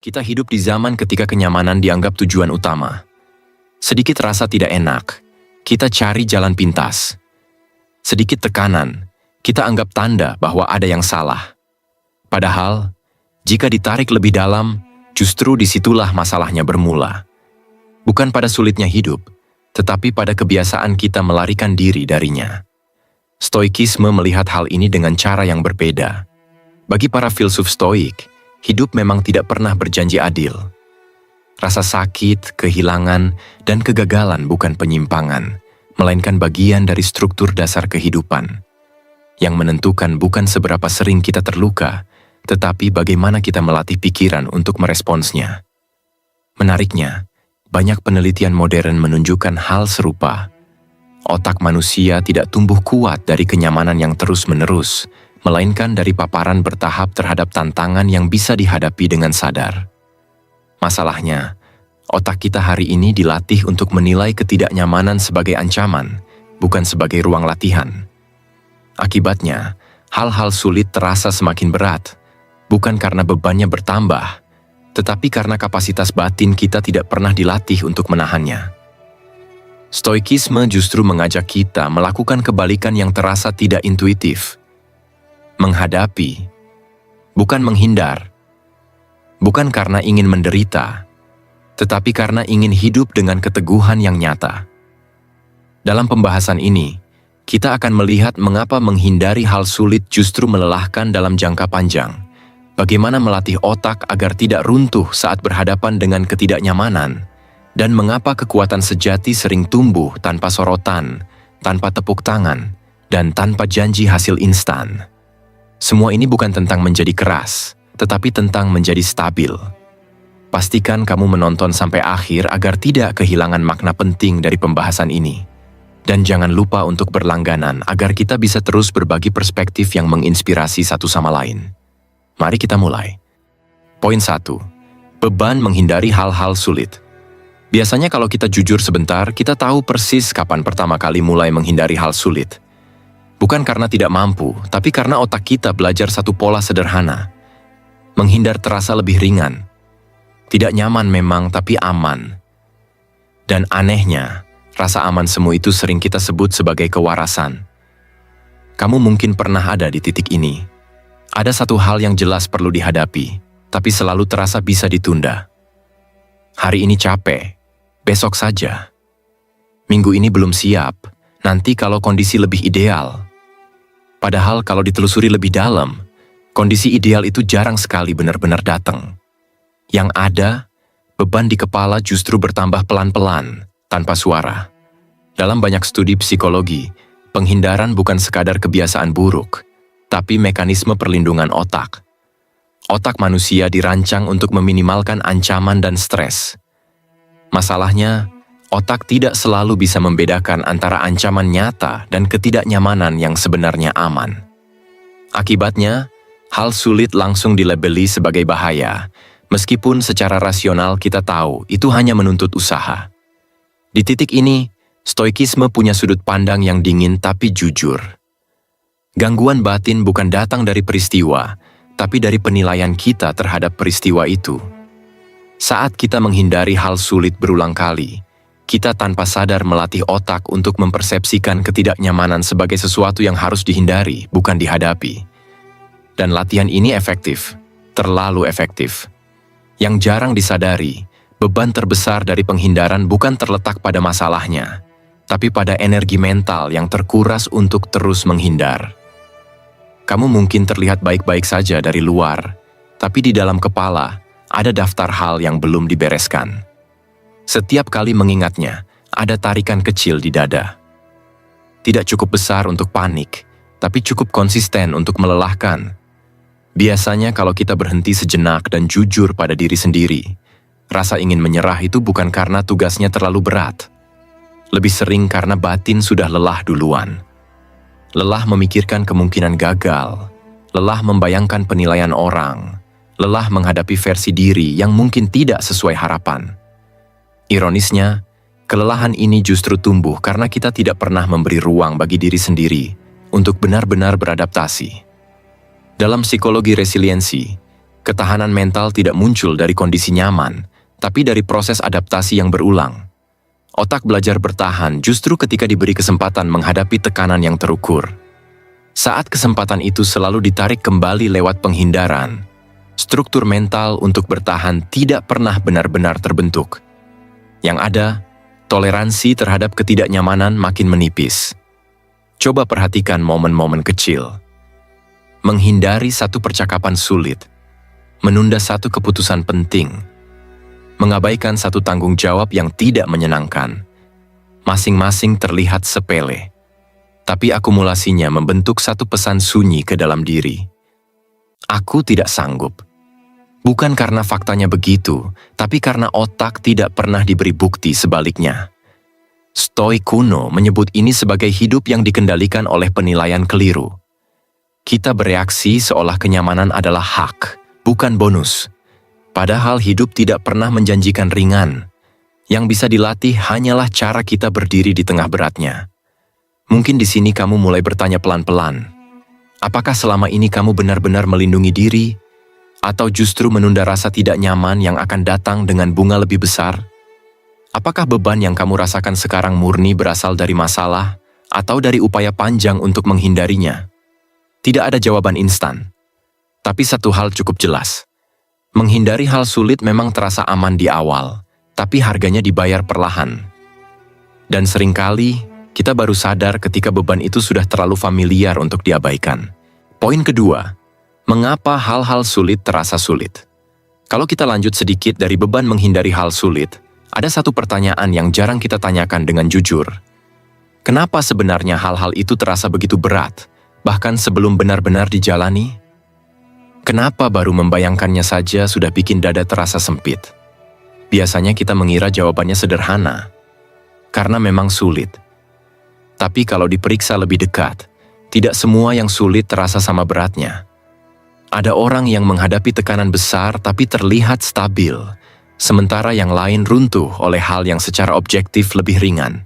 Kita hidup di zaman ketika kenyamanan dianggap tujuan utama. Sedikit rasa tidak enak, kita cari jalan pintas. Sedikit tekanan, kita anggap tanda bahwa ada yang salah. Padahal, jika ditarik lebih dalam, justru disitulah masalahnya bermula. Bukan pada sulitnya hidup, tetapi pada kebiasaan kita melarikan diri darinya. Stoikisme melihat hal ini dengan cara yang berbeda. Bagi para filsuf Stoik, hidup memang tidak pernah berjanji adil. Rasa sakit, kehilangan, dan kegagalan bukan penyimpangan, melainkan bagian dari struktur dasar kehidupan. Yang menentukan bukan seberapa sering kita terluka, tetapi bagaimana kita melatih pikiran untuk meresponsnya. Menariknya, banyak penelitian modern menunjukkan hal serupa. Otak manusia tidak tumbuh kuat dari kenyamanan yang terus-menerus, melainkan dari paparan bertahap terhadap tantangan yang bisa dihadapi dengan sadar. Masalahnya, otak kita hari ini dilatih untuk menilai ketidaknyamanan sebagai ancaman, bukan sebagai ruang latihan. Akibatnya, hal-hal sulit terasa semakin berat, bukan karena bebannya bertambah, tetapi karena kapasitas batin kita tidak pernah dilatih untuk menahannya. Stoikisme justru mengajak kita melakukan kebalikan yang terasa tidak intuitif. Menghadapi, bukan menghindar. Bukan karena ingin menderita, tetapi karena ingin hidup dengan keteguhan yang nyata. Dalam pembahasan ini, kita akan melihat mengapa menghindari hal sulit justru melelahkan dalam jangka panjang. Bagaimana melatih otak agar tidak runtuh saat berhadapan dengan ketidaknyamanan, dan mengapa kekuatan sejati sering tumbuh tanpa sorotan, tanpa tepuk tangan, dan tanpa janji hasil instan. Semua ini bukan tentang menjadi keras, tetapi tentang menjadi stabil. Pastikan kamu menonton sampai akhir agar tidak kehilangan makna penting dari pembahasan ini. Dan jangan lupa untuk berlangganan agar kita bisa terus berbagi perspektif yang menginspirasi satu sama lain. Mari kita mulai. Poin 1. Beban menghindari hal-hal sulit. Biasanya kalau kita jujur sebentar, kita tahu persis kapan pertama kali mulai menghindari hal sulit. Bukan karena tidak mampu, tapi karena otak kita belajar satu pola sederhana. Menghindar terasa lebih ringan. Tidak nyaman memang, tapi aman. Dan anehnya, rasa aman semu itu sering kita sebut sebagai kewarasan. Kamu mungkin pernah ada di titik ini. Ada satu hal yang jelas perlu dihadapi, tapi selalu terasa bisa ditunda. Hari ini capek, besok saja. Minggu ini belum siap, nanti kalau kondisi lebih ideal. Padahal kalau ditelusuri lebih dalam, kondisi ideal itu jarang sekali benar-benar datang. Yang ada, beban di kepala justru bertambah pelan-pelan, tanpa suara. Dalam banyak studi psikologi, penghindaran bukan sekadar kebiasaan buruk, tapi mekanisme perlindungan otak. Otak manusia dirancang untuk meminimalkan ancaman dan stres. Masalahnya, otak tidak selalu bisa membedakan antara ancaman nyata dan ketidaknyamanan yang sebenarnya aman. Akibatnya, hal sulit langsung dilabeli sebagai bahaya, meskipun secara rasional kita tahu itu hanya menuntut usaha. Di titik ini, stoikisme punya sudut pandang yang dingin tapi jujur. Gangguan batin bukan datang dari peristiwa, tapi dari penilaian kita terhadap peristiwa itu. Saat kita menghindari hal sulit berulang kali, kita tanpa sadar melatih otak untuk mempersepsikan ketidaknyamanan sebagai sesuatu yang harus dihindari, bukan dihadapi. Dan latihan ini efektif, terlalu efektif. Yang jarang disadari, beban terbesar dari penghindaran bukan terletak pada masalahnya, tapi pada energi mental yang terkuras untuk terus menghindar. Kamu mungkin terlihat baik-baik saja dari luar, tapi di dalam kepala ada daftar hal yang belum dibereskan. Setiap kali mengingatnya, ada tarikan kecil di dada. Tidak cukup besar untuk panik, tapi cukup konsisten untuk melelahkan. Biasanya kalau kita berhenti sejenak dan jujur pada diri sendiri, rasa ingin menyerah itu bukan karena tugasnya terlalu berat. Lebih sering karena batin sudah lelah duluan. Lelah memikirkan kemungkinan gagal, lelah membayangkan penilaian orang, lelah menghadapi versi diri yang mungkin tidak sesuai harapan. Ironisnya, kelelahan ini justru tumbuh karena kita tidak pernah memberi ruang bagi diri sendiri untuk benar-benar beradaptasi. Dalam psikologi resiliensi, Ketahanan mental tidak muncul dari kondisi nyaman, tapi dari proses adaptasi yang berulang. Otak belajar bertahan justru ketika diberi kesempatan menghadapi tekanan yang terukur. Saat kesempatan itu selalu ditarik kembali lewat penghindaran, struktur mental untuk bertahan tidak pernah benar-benar terbentuk. Yang ada, toleransi terhadap ketidaknyamanan makin menipis. Coba perhatikan momen-momen kecil. Menghindari satu percakapan sulit, menunda satu keputusan penting, mengabaikan satu tanggung jawab yang tidak menyenangkan. Masing-masing terlihat sepele, tapi akumulasinya membentuk satu pesan sunyi ke dalam diri. Aku tidak sanggup. Bukan karena faktanya begitu, tapi karena otak tidak pernah diberi bukti sebaliknya. Stoik kuno menyebut ini sebagai hidup yang dikendalikan oleh penilaian keliru. Kita bereaksi seolah kenyamanan adalah hak, bukan bonus. Padahal hidup tidak pernah menjanjikan ringan. Yang bisa dilatih hanyalah cara kita berdiri di tengah beratnya. Mungkin di sini kamu mulai bertanya pelan-pelan. Apakah selama ini kamu benar-benar melindungi diri? Atau justru menunda rasa tidak nyaman yang akan datang dengan bunga lebih besar? Apakah beban yang kamu rasakan sekarang murni berasal dari masalah atau dari upaya panjang untuk menghindarinya? Tidak ada jawaban instan. Tapi satu hal cukup jelas. Menghindari hal sulit memang terasa aman di awal, tapi harganya dibayar perlahan. Dan seringkali, kita baru sadar ketika beban itu sudah terlalu familiar untuk diabaikan. Poin kedua, mengapa hal-hal sulit terasa sulit? Kalau kita lanjut sedikit dari beban menghindari hal sulit, ada satu pertanyaan yang jarang kita tanyakan dengan jujur. Kenapa sebenarnya hal-hal itu terasa begitu berat, bahkan sebelum benar-benar dijalani? Kenapa baru membayangkannya saja sudah bikin dada terasa sempit? Biasanya kita mengira jawabannya sederhana, karena memang sulit. Tapi kalau diperiksa lebih dekat, tidak semua yang sulit terasa sama beratnya. Ada orang yang menghadapi tekanan besar tapi terlihat stabil, sementara yang lain runtuh oleh hal yang secara objektif lebih ringan.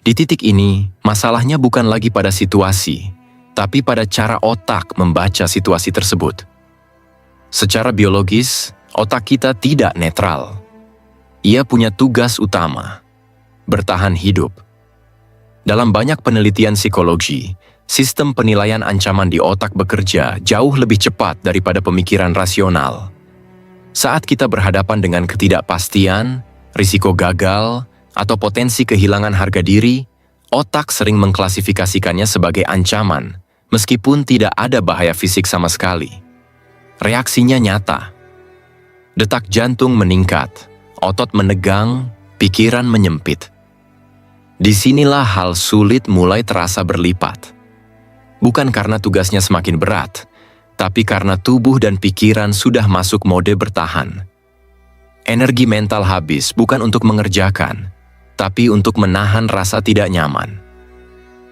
Di titik ini, masalahnya bukan lagi pada situasi, tapi pada cara otak membaca situasi tersebut. Secara biologis, otak kita tidak netral. Ia punya tugas utama, bertahan hidup. Dalam banyak penelitian psikologi, sistem penilaian ancaman di otak bekerja jauh lebih cepat daripada pemikiran rasional. Saat kita berhadapan dengan ketidakpastian, risiko gagal, atau potensi kehilangan harga diri, otak sering mengklasifikasikannya sebagai ancaman, meskipun tidak ada bahaya fisik sama sekali. Reaksinya nyata. Detak jantung meningkat, otot menegang, pikiran menyempit. Disinilah hal sulit mulai terasa berlipat. Bukan karena tugasnya semakin berat, tapi karena tubuh dan pikiran sudah masuk mode bertahan. Energi mental habis bukan untuk mengerjakan, tapi untuk menahan rasa tidak nyaman.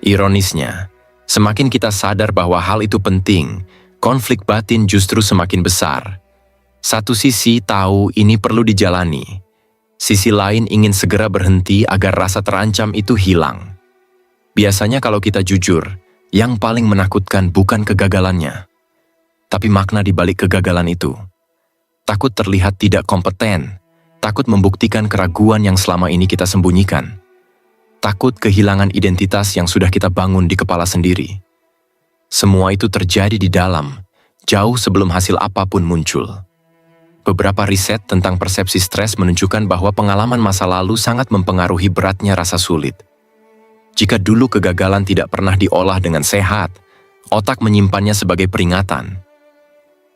Ironisnya, semakin kita sadar bahwa hal itu penting, konflik batin justru semakin besar. Satu sisi tahu ini perlu dijalani, sisi lain ingin segera berhenti agar rasa terancam itu hilang. Biasanya kalau kita jujur, yang paling menakutkan bukan kegagalannya, tapi makna di balik kegagalan itu. Takut terlihat tidak kompeten, takut membuktikan keraguan yang selama ini kita sembunyikan. Takut kehilangan identitas yang sudah kita bangun di kepala sendiri. Semua itu terjadi di dalam, jauh sebelum hasil apapun muncul. Beberapa riset tentang persepsi stres menunjukkan bahwa pengalaman masa lalu sangat mempengaruhi beratnya rasa sulit. Jika dulu kegagalan tidak pernah diolah dengan sehat, otak menyimpannya sebagai peringatan.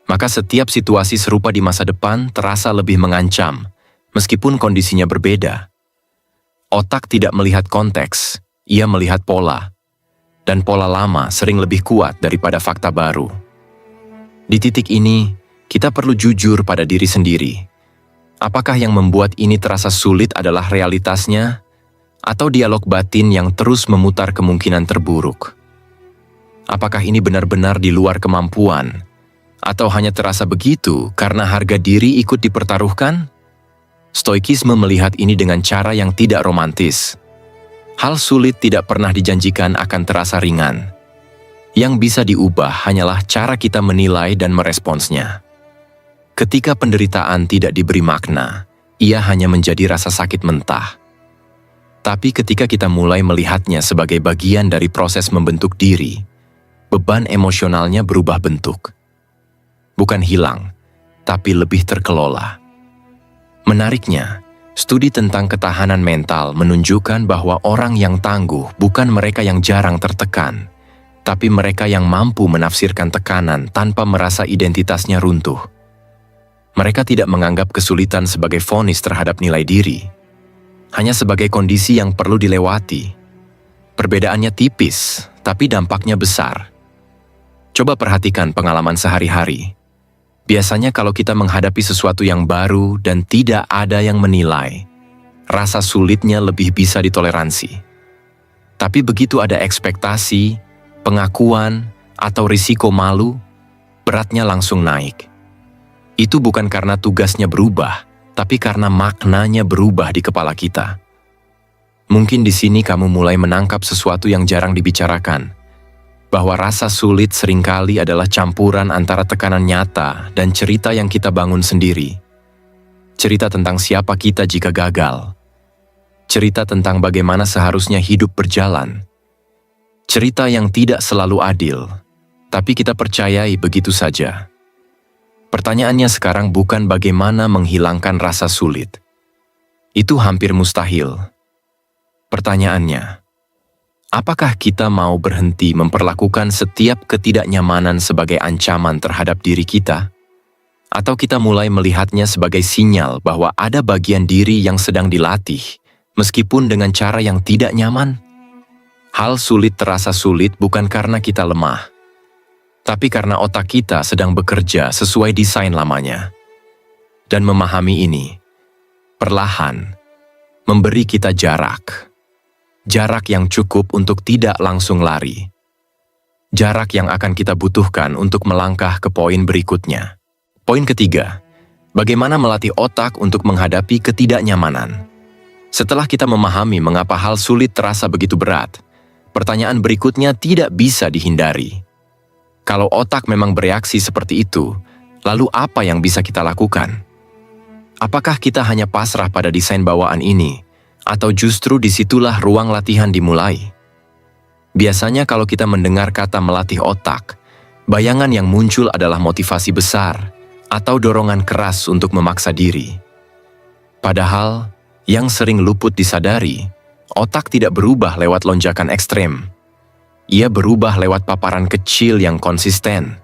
Maka setiap situasi serupa di masa depan terasa lebih mengancam, meskipun kondisinya berbeda. Otak tidak melihat konteks, ia melihat pola. Dan pola lama sering lebih kuat daripada fakta baru. Di titik ini, kita perlu jujur pada diri sendiri. Apakah yang membuat ini terasa sulit adalah realitasnya, atau dialog batin yang terus memutar kemungkinan terburuk? Apakah ini benar-benar di luar kemampuan, atau hanya terasa begitu karena harga diri ikut dipertaruhkan? Stoikisme melihat ini dengan cara yang tidak romantis. Hal sulit tidak pernah dijanjikan akan terasa ringan. Yang bisa diubah hanyalah cara kita menilai dan meresponsnya. Ketika penderitaan tidak diberi makna, ia hanya menjadi rasa sakit mentah. Tapi ketika kita mulai melihatnya sebagai bagian dari proses membentuk diri, beban emosionalnya berubah bentuk. Bukan hilang, tapi lebih terkelola. Menariknya, studi tentang ketahanan mental menunjukkan bahwa orang yang tangguh bukan mereka yang jarang tertekan, tapi mereka yang mampu menafsirkan tekanan tanpa merasa identitasnya runtuh. Mereka tidak menganggap kesulitan sebagai vonis terhadap nilai diri, hanya sebagai kondisi yang perlu dilewati. Perbedaannya tipis, tapi dampaknya besar. Coba perhatikan pengalaman sehari-hari. Biasanya kalau kita menghadapi sesuatu yang baru dan tidak ada yang menilai, rasa sulitnya lebih bisa ditoleransi. Tapi begitu ada ekspektasi, pengakuan, atau risiko malu, beratnya langsung naik. Itu bukan karena tugasnya berubah, tapi karena maknanya berubah di kepala kita. Mungkin di sini kamu mulai menangkap sesuatu yang jarang dibicarakan, bahwa rasa sulit seringkali adalah campuran antara tekanan nyata dan cerita yang kita bangun sendiri. Cerita tentang siapa kita jika gagal. Cerita tentang bagaimana seharusnya hidup berjalan. Cerita yang tidak selalu adil, tapi kita percayai begitu saja. Pertanyaannya sekarang bukan bagaimana menghilangkan rasa sulit. Itu hampir mustahil. Pertanyaannya, apakah kita mau berhenti memperlakukan setiap ketidaknyamanan sebagai ancaman terhadap diri kita? Atau kita mulai melihatnya sebagai sinyal bahwa ada bagian diri yang sedang dilatih, meskipun dengan cara yang tidak nyaman? Hal sulit terasa sulit bukan karena kita lemah, tapi karena otak kita sedang bekerja sesuai desain lamanya. Dan memahami ini, perlahan, memberi kita jarak. Jarak yang cukup untuk tidak langsung lari. Jarak yang akan kita butuhkan untuk melangkah ke poin berikutnya. Poin ketiga, bagaimana melatih otak untuk menghadapi ketidaknyamanan. Setelah kita memahami mengapa hal sulit terasa begitu berat, pertanyaan berikutnya tidak bisa dihindari. Kalau otak memang bereaksi seperti itu, lalu apa yang bisa kita lakukan? Apakah kita hanya pasrah pada desain bawaan ini, atau justru disitulah ruang latihan dimulai? Biasanya kalau kita mendengar kata melatih otak, bayangan yang muncul adalah motivasi besar, atau dorongan keras untuk memaksa diri. Padahal, yang sering luput disadari, otak tidak berubah lewat lonjakan ekstrem. Ia berubah lewat paparan kecil yang konsisten.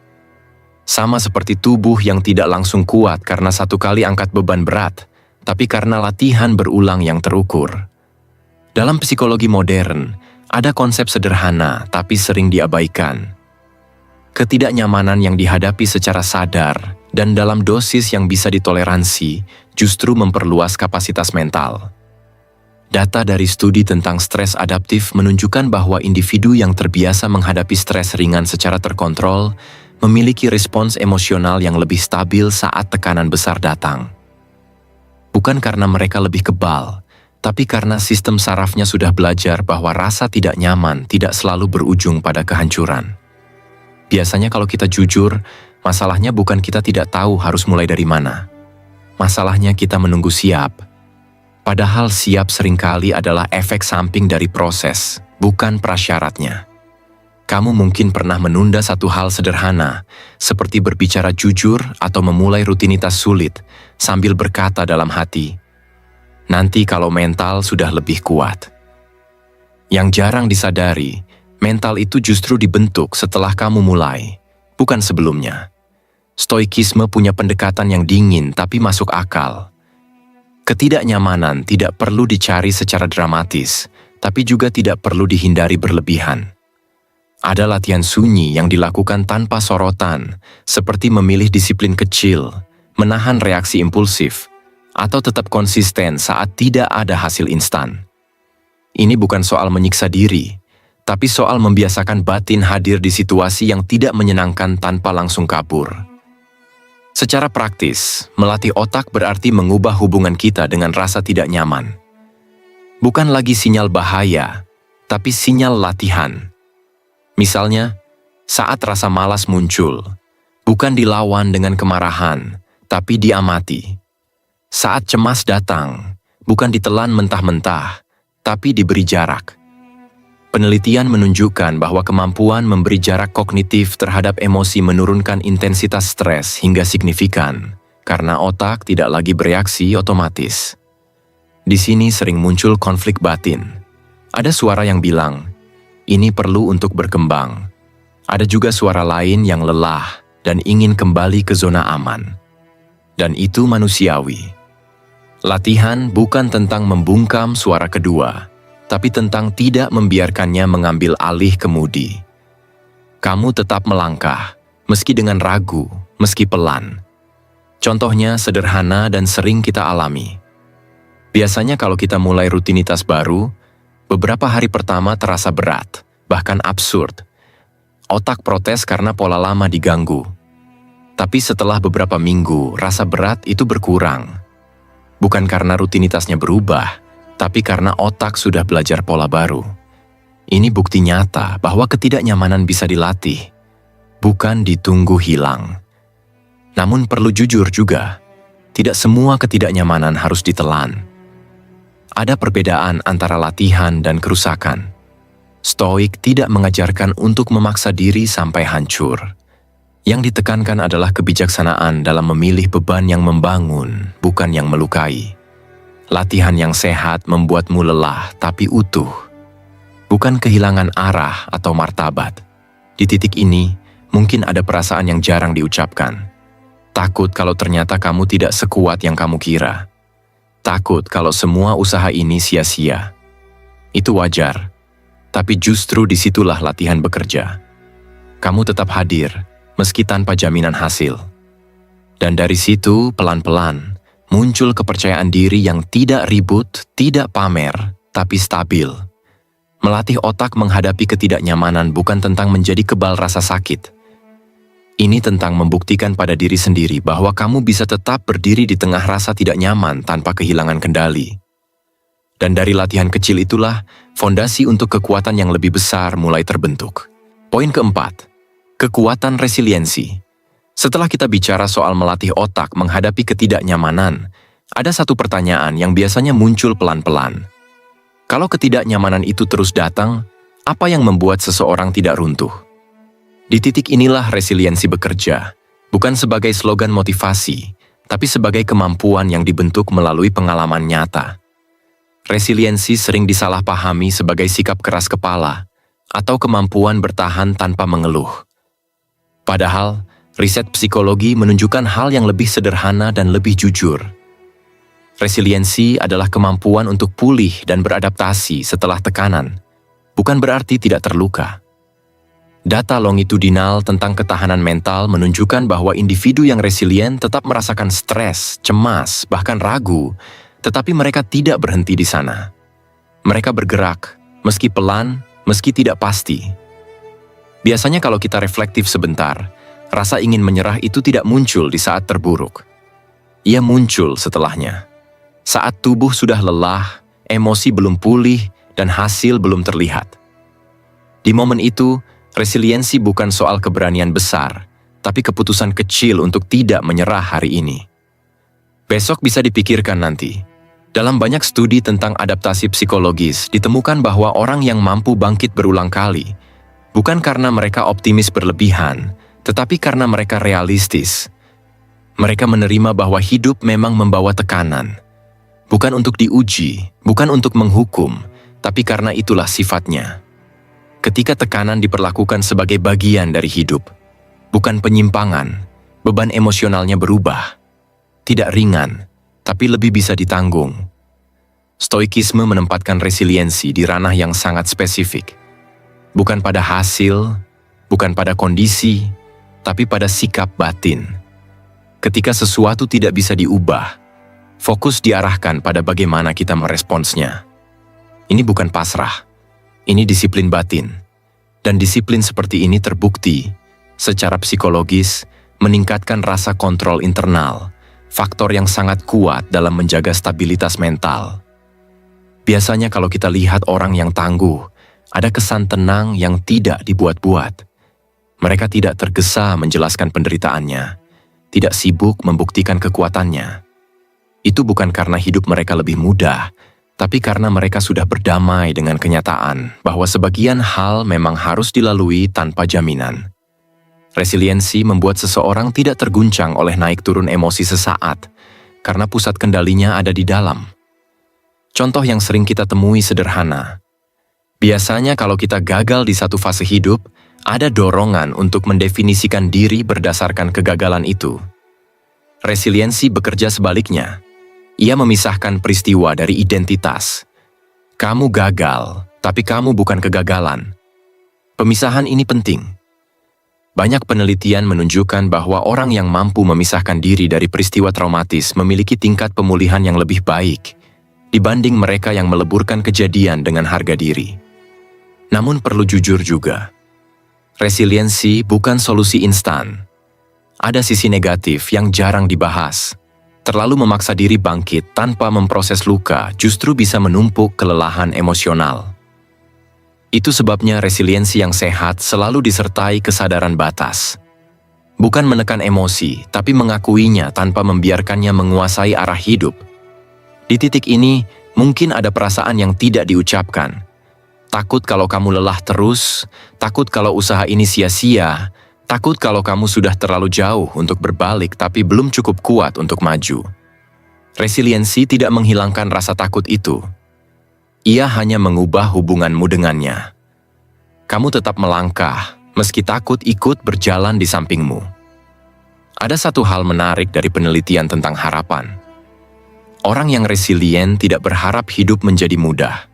Sama seperti tubuh yang tidak langsung kuat karena satu kali angkat beban berat, tapi karena latihan berulang yang terukur. Dalam psikologi modern, ada konsep sederhana tapi sering diabaikan. Ketidaknyamanan yang dihadapi secara sadar dan dalam dosis yang bisa ditoleransi justru memperluas kapasitas mental. Data dari studi tentang stres adaptif menunjukkan bahwa individu yang terbiasa menghadapi stres ringan secara terkontrol memiliki respons emosional yang lebih stabil saat tekanan besar datang. Bukan karena mereka lebih kebal, tapi karena sistem sarafnya sudah belajar bahwa rasa tidak nyaman tidak selalu berujung pada kehancuran. Biasanya kalau kita jujur, masalahnya bukan kita tidak tahu harus mulai dari mana. Masalahnya kita menunggu siap. Padahal siap seringkali adalah efek samping dari proses, bukan prasyaratnya. Kamu mungkin pernah menunda satu hal sederhana, seperti berbicara jujur atau memulai rutinitas sulit, sambil berkata dalam hati, nanti kalau mental sudah lebih kuat. Yang jarang disadari, mental itu justru dibentuk setelah kamu mulai, bukan sebelumnya. Stoikisme punya pendekatan yang dingin tapi masuk akal. Ketidaknyamanan tidak perlu dicari secara dramatis, tapi juga tidak perlu dihindari berlebihan. Ada latihan sunyi yang dilakukan tanpa sorotan, seperti memilih disiplin kecil, menahan reaksi impulsif, atau tetap konsisten saat tidak ada hasil instan. Ini bukan soal menyiksa diri, tapi soal membiasakan batin hadir di situasi yang tidak menyenangkan tanpa langsung kabur. Secara praktis, melatih otak berarti mengubah hubungan kita dengan rasa tidak nyaman. Bukan lagi sinyal bahaya, tapi sinyal latihan. Misalnya, saat rasa malas muncul, bukan dilawan dengan kemarahan, tapi diamati. Saat cemas datang, bukan ditelan mentah-mentah, tapi diberi jarak. Penelitian menunjukkan bahwa kemampuan memberi jarak kognitif terhadap emosi menurunkan intensitas stres hingga signifikan, karena otak tidak lagi bereaksi otomatis. Di sini sering muncul konflik batin. Ada suara yang bilang, ini perlu untuk berkembang. Ada juga suara lain yang lelah dan ingin kembali ke zona aman. Dan itu manusiawi. Latihan bukan tentang membungkam suara kedua, tapi tentang tidak membiarkannya mengambil alih kemudi. Kamu tetap melangkah, meski dengan ragu, meski pelan. Contohnya sederhana dan sering kita alami. Biasanya kalau kita mulai rutinitas baru, beberapa hari pertama terasa berat, bahkan absurd. Otak protes karena pola lama diganggu. Tapi setelah beberapa minggu, rasa berat itu berkurang. Bukan karena rutinitasnya berubah, tapi karena otak sudah belajar pola baru. Ini bukti nyata bahwa ketidaknyamanan bisa dilatih, bukan ditunggu hilang. Namun perlu jujur juga, tidak semua ketidaknyamanan harus ditelan. Ada perbedaan antara latihan dan kerusakan. Stoik tidak mengajarkan untuk memaksa diri sampai hancur. Yang ditekankan adalah kebijaksanaan dalam memilih beban yang membangun, bukan yang melukai. Latihan yang sehat membuatmu lelah tapi utuh, bukan kehilangan arah atau martabat. Di titik ini, mungkin ada perasaan yang jarang diucapkan. Takut kalau ternyata kamu tidak sekuat yang kamu kira. Takut kalau semua usaha ini sia-sia. Itu wajar, tapi justru disitulah latihan bekerja. Kamu tetap hadir, meski tanpa jaminan hasil. Dan dari situ, pelan-pelan, muncul kepercayaan diri yang tidak ribut, tidak pamer, tapi stabil. Melatih otak menghadapi ketidaknyamanan bukan tentang menjadi kebal rasa sakit. Ini tentang membuktikan pada diri sendiri bahwa kamu bisa tetap berdiri di tengah rasa tidak nyaman tanpa kehilangan kendali. Dan dari latihan kecil itulah, fondasi untuk kekuatan yang lebih besar mulai terbentuk. Poin keempat, kekuatan resiliensi. Setelah kita bicara soal melatih otak menghadapi ketidaknyamanan, ada satu pertanyaan yang biasanya muncul pelan-pelan. Kalau ketidaknyamanan itu terus datang, apa yang membuat seseorang tidak runtuh? Di titik inilah resiliensi bekerja, bukan sebagai slogan motivasi, tapi sebagai kemampuan yang dibentuk melalui pengalaman nyata. Resiliensi sering disalahpahami sebagai sikap keras kepala, atau kemampuan bertahan tanpa mengeluh. Padahal, riset psikologi menunjukkan hal yang lebih sederhana dan lebih jujur. Resiliensi adalah kemampuan untuk pulih dan beradaptasi setelah tekanan, bukan berarti tidak terluka. Data longitudinal tentang ketahanan mental menunjukkan bahwa individu yang resilient tetap merasakan stres, cemas, bahkan ragu, tetapi mereka tidak berhenti di sana. Mereka bergerak, meski pelan, meski tidak pasti. Biasanya kalau kita reflektif sebentar, rasa ingin menyerah itu tidak muncul di saat terburuk. Ia muncul setelahnya. Saat tubuh sudah lelah, emosi belum pulih, dan hasil belum terlihat. Di momen itu, resiliensi bukan soal keberanian besar, tapi keputusan kecil untuk tidak menyerah hari ini. Besok bisa dipikirkan nanti. Dalam banyak studi tentang adaptasi psikologis, ditemukan bahwa orang yang mampu bangkit berulang kali, bukan karena mereka optimis berlebihan, tetapi karena mereka realistis. Mereka menerima bahwa hidup memang membawa tekanan. Bukan untuk diuji, bukan untuk menghukum, tapi karena itulah sifatnya. Ketika tekanan diperlakukan sebagai bagian dari hidup, bukan penyimpangan, beban emosionalnya berubah. Tidak ringan, tapi lebih bisa ditanggung. Stoikisme menempatkan resiliensi di ranah yang sangat spesifik. Bukan pada hasil, bukan pada kondisi, tapi pada sikap batin. Ketika sesuatu tidak bisa diubah, fokus diarahkan pada bagaimana kita meresponsnya. Ini bukan pasrah, ini disiplin batin. Dan disiplin seperti ini terbukti, secara psikologis, meningkatkan rasa kontrol internal, faktor yang sangat kuat dalam menjaga stabilitas mental. Biasanya kalau kita lihat orang yang tangguh, ada kesan tenang yang tidak dibuat-buat. Mereka tidak tergesa menjelaskan penderitaannya. tidak sibuk membuktikan kekuatannya. Itu bukan karena hidup mereka lebih mudah, tapi karena mereka sudah berdamai dengan kenyataan bahwa sebagian hal memang harus dilalui tanpa jaminan. Resiliensi membuat seseorang tidak terguncang oleh naik turun emosi sesaat, karena pusat kendalinya ada di dalam. Contoh yang sering kita temui sederhana. Biasanya kalau kita gagal di satu fase hidup, ada dorongan untuk mendefinisikan diri berdasarkan kegagalan itu. Resiliensi bekerja sebaliknya. Ia memisahkan peristiwa dari identitas. Kamu gagal, tapi kamu bukan kegagalan. Pemisahan ini penting. Banyak penelitian menunjukkan bahwa orang yang mampu memisahkan diri dari peristiwa traumatis memiliki tingkat pemulihan yang lebih baik dibanding mereka yang meleburkan kejadian dengan harga diri. Namun perlu jujur juga. Resiliensi bukan solusi instan. Ada sisi negatif yang jarang dibahas. Terlalu memaksa diri bangkit tanpa memproses luka justru bisa menumpuk kelelahan emosional. Itu sebabnya resiliensi yang sehat selalu disertai kesadaran batas. Bukan menekan emosi, tapi mengakuinya tanpa membiarkannya menguasai arah hidup. Di titik ini, mungkin ada perasaan yang tidak diucapkan. Takut kalau kamu lelah terus, takut kalau usaha ini sia-sia, takut kalau kamu sudah terlalu jauh untuk berbalik tapi belum cukup kuat untuk maju. Resiliensi tidak menghilangkan rasa takut itu. Ia hanya mengubah hubunganmu dengannya. Kamu tetap melangkah, meski takut ikut berjalan di sampingmu. Ada satu hal menarik dari penelitian tentang harapan. Orang yang resilient tidak berharap hidup menjadi mudah.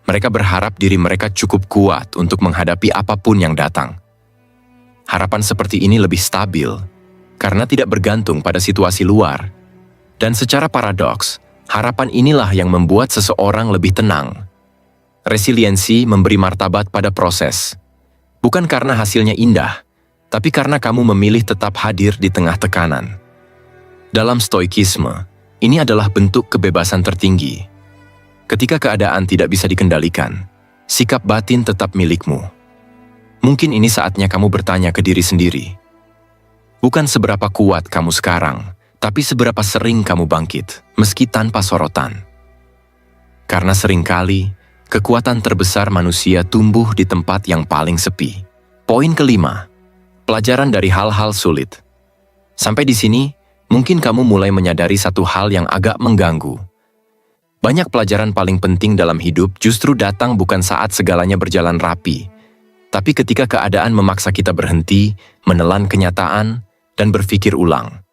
Mereka berharap diri mereka cukup kuat untuk menghadapi apapun yang datang. Harapan seperti ini lebih stabil, karena tidak bergantung pada situasi luar. Dan secara paradoks, harapan inilah yang membuat seseorang lebih tenang. Resiliensi memberi martabat pada proses. Bukan karena hasilnya indah, tapi karena kamu memilih tetap hadir di tengah tekanan. Dalam stoikisme, ini adalah bentuk kebebasan tertinggi. Ketika keadaan tidak bisa dikendalikan, sikap batin tetap milikmu. Mungkin ini saatnya kamu bertanya ke diri sendiri. Bukan seberapa kuat kamu sekarang, tapi seberapa sering kamu bangkit, meski tanpa sorotan. Karena seringkali, kekuatan terbesar manusia tumbuh di tempat yang paling sepi. Poin kelima, pelajaran dari hal-hal sulit. Sampai di sini, mungkin kamu mulai menyadari satu hal yang agak mengganggu. Banyak pelajaran paling penting dalam hidup justru datang bukan saat segalanya berjalan rapi, tapi ketika keadaan memaksa kita berhenti, menelan kenyataan, dan berpikir ulang.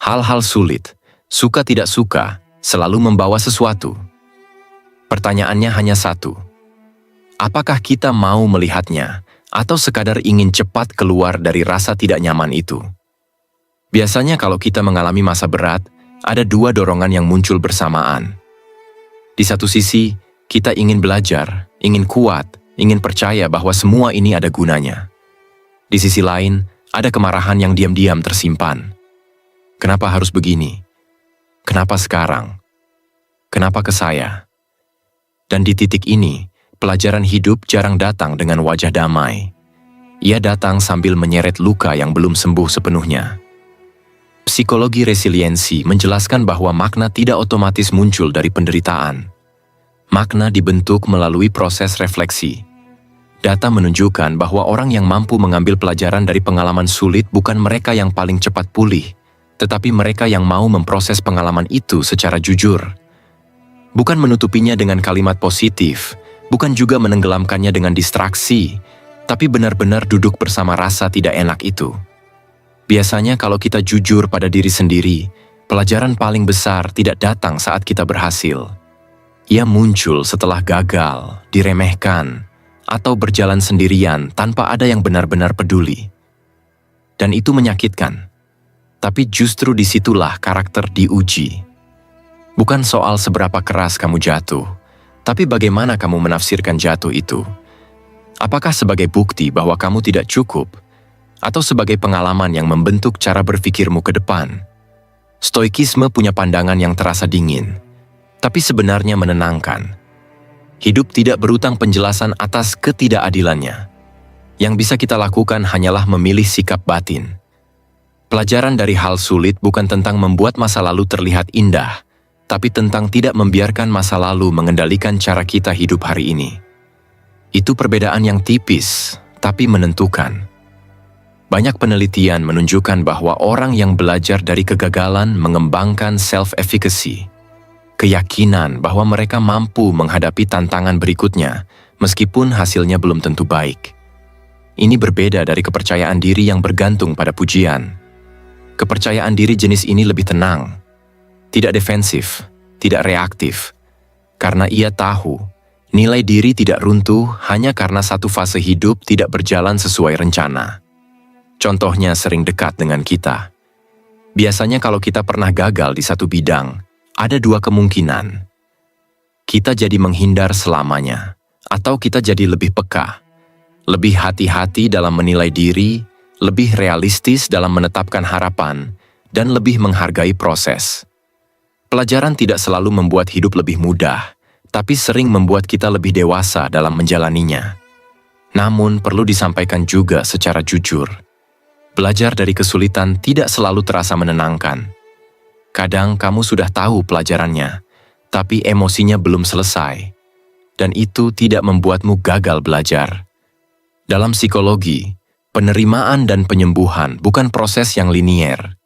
Hal-hal sulit, suka tidak suka, selalu membawa sesuatu. Pertanyaannya hanya satu. Apakah kita mau melihatnya, atau sekadar ingin cepat keluar dari rasa tidak nyaman itu? Biasanya kalau kita mengalami masa berat, ada dua dorongan yang muncul bersamaan. Di satu sisi, kita ingin belajar, ingin kuat, ingin percaya bahwa semua ini ada gunanya. Di sisi lain, ada kemarahan yang diam-diam tersimpan. Kenapa harus begini? Kenapa sekarang? Kenapa ke saya? Dan di titik ini, pelajaran hidup jarang datang dengan wajah damai. Ia datang sambil menyeret luka yang belum sembuh sepenuhnya. Psikologi resiliensi menjelaskan bahwa makna tidak otomatis muncul dari penderitaan. Makna dibentuk melalui proses refleksi. Data menunjukkan bahwa orang yang mampu mengambil pelajaran dari pengalaman sulit bukan mereka yang paling cepat pulih, tetapi mereka yang mau memproses pengalaman itu secara jujur. Bukan menutupinya dengan kalimat positif, bukan juga menenggelamkannya dengan distraksi, tapi benar-benar duduk bersama rasa tidak enak itu. Biasanya kalau kita jujur pada diri sendiri, pelajaran paling besar tidak datang saat kita berhasil. Ia muncul setelah gagal, diremehkan, atau berjalan sendirian tanpa ada yang benar-benar peduli. Dan itu menyakitkan. Tapi justru disitulah karakter diuji. Bukan soal seberapa keras kamu jatuh, tapi bagaimana kamu menafsirkan jatuh itu. Apakah sebagai bukti bahwa kamu tidak cukup, atau sebagai pengalaman yang membentuk cara berpikirmu ke depan? Stoikisme punya pandangan yang terasa dingin, tapi sebenarnya menenangkan. Hidup tidak berutang penjelasan atas ketidakadilannya. Yang bisa kita lakukan hanyalah memilih sikap batin. Pelajaran dari hal sulit bukan tentang membuat masa lalu terlihat indah, tapi tentang tidak membiarkan masa lalu mengendalikan cara kita hidup hari ini. Itu perbedaan yang tipis, tapi menentukan. Banyak penelitian menunjukkan bahwa orang yang belajar dari kegagalan mengembangkan self-efficacy, keyakinan bahwa mereka mampu menghadapi tantangan berikutnya, meskipun hasilnya belum tentu baik. Ini berbeda dari kepercayaan diri yang bergantung pada pujian. Kepercayaan diri jenis ini lebih tenang, tidak defensif, tidak reaktif, karena ia tahu nilai diri tidak runtuh hanya karena satu fase hidup tidak berjalan sesuai rencana. Contohnya sering dekat dengan kita. Biasanya kalau kita pernah gagal di satu bidang, ada dua kemungkinan. Kita jadi menghindar selamanya, atau kita jadi lebih peka, lebih hati-hati dalam menilai diri, lebih realistis dalam menetapkan harapan, dan lebih menghargai proses. Pelajaran tidak selalu membuat hidup lebih mudah, tapi sering membuat kita lebih dewasa dalam menjalaninya. Namun perlu disampaikan juga secara jujur. Belajar dari kesulitan tidak selalu terasa menenangkan. Kadang kamu sudah tahu pelajarannya, tapi emosinya belum selesai, dan itu tidak membuatmu gagal belajar. Dalam psikologi, penerimaan dan penyembuhan bukan proses yang linier.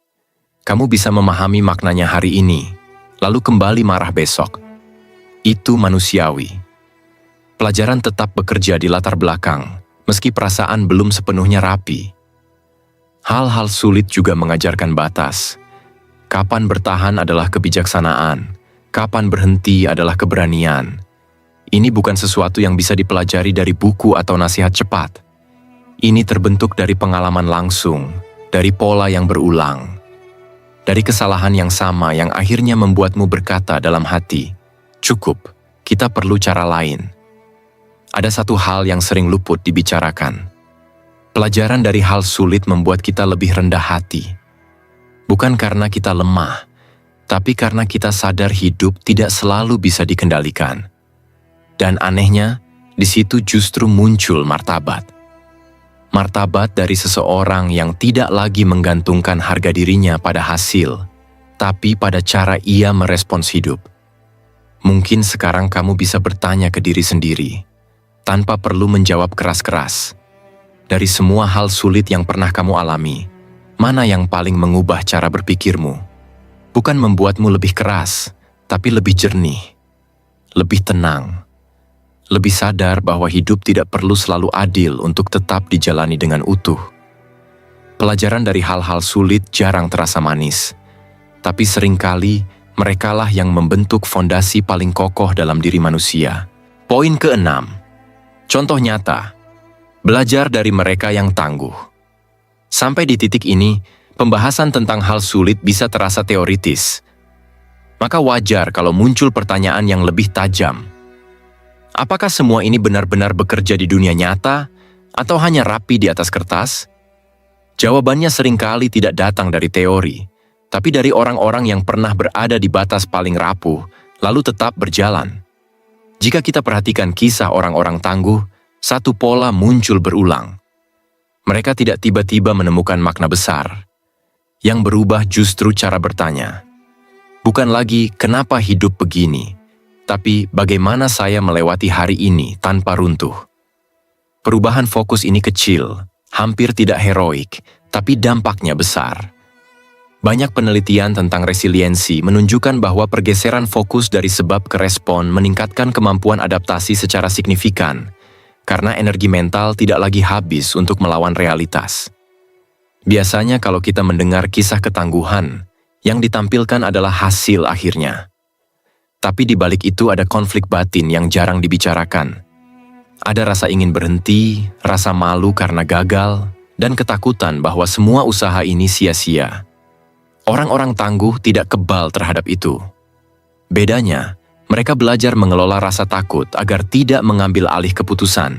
Kamu bisa memahami maknanya hari ini, lalu kembali marah besok. Itu manusiawi. Pelajaran tetap bekerja di latar belakang, meski perasaan belum sepenuhnya rapi. Hal-hal sulit juga mengajarkan batas. Kapan bertahan adalah kebijaksanaan, kapan berhenti adalah keberanian. Ini bukan sesuatu yang bisa dipelajari dari buku atau nasihat cepat. Ini terbentuk dari pengalaman langsung, dari pola yang berulang, dari kesalahan yang sama yang akhirnya membuatmu berkata dalam hati, "Cukup, kita perlu cara lain." Ada satu hal yang sering luput dibicarakan. Pelajaran dari hal sulit membuat kita lebih rendah hati. Bukan karena kita lemah, tapi karena kita sadar hidup tidak selalu bisa dikendalikan. Dan anehnya, di situ justru muncul martabat. Martabat dari seseorang yang tidak lagi menggantungkan harga dirinya pada hasil, tapi pada cara ia merespons hidup. Mungkin sekarang kamu bisa bertanya ke diri sendiri, tanpa perlu menjawab keras-keras. Dari semua hal sulit yang pernah kamu alami, mana yang paling mengubah cara berpikirmu? Bukan membuatmu lebih keras, tapi lebih jernih, lebih tenang. Lebih sadar bahwa hidup tidak perlu selalu adil untuk tetap dijalani dengan utuh. Pelajaran dari hal-hal sulit jarang terasa manis, tapi seringkali merekalah yang membentuk fondasi paling kokoh dalam diri manusia. Poin ke-6. Contoh nyata. Belajar dari mereka yang tangguh. Sampai di titik ini, pembahasan tentang hal sulit bisa terasa teoritis. Maka wajar kalau muncul pertanyaan yang lebih tajam. Apakah semua ini benar-benar bekerja di dunia nyata, atau hanya rapi di atas kertas? Jawabannya seringkali tidak datang dari teori, tapi dari orang-orang yang pernah berada di batas paling rapuh, lalu tetap berjalan. Jika kita perhatikan kisah orang-orang tangguh, satu pola muncul berulang. Mereka tidak tiba-tiba menemukan makna besar. Yang berubah justru cara bertanya. Bukan lagi kenapa hidup begini, tapi bagaimana saya melewati hari ini tanpa runtuh. Perubahan fokus ini kecil, hampir tidak heroik, tapi dampaknya besar. Banyak penelitian tentang resiliensi menunjukkan bahwa pergeseran fokus dari sebab ke respon meningkatkan kemampuan adaptasi secara signifikan, karena energi mental tidak lagi habis untuk melawan realitas. Biasanya kalau kita mendengar kisah ketangguhan, yang ditampilkan adalah hasil akhirnya. Tapi di balik itu ada konflik batin yang jarang dibicarakan. Ada rasa ingin berhenti, rasa malu karena gagal, dan ketakutan bahwa semua usaha ini sia-sia. Orang-orang tangguh tidak kebal terhadap itu. Bedanya, mereka belajar mengelola rasa takut agar tidak mengambil alih keputusan.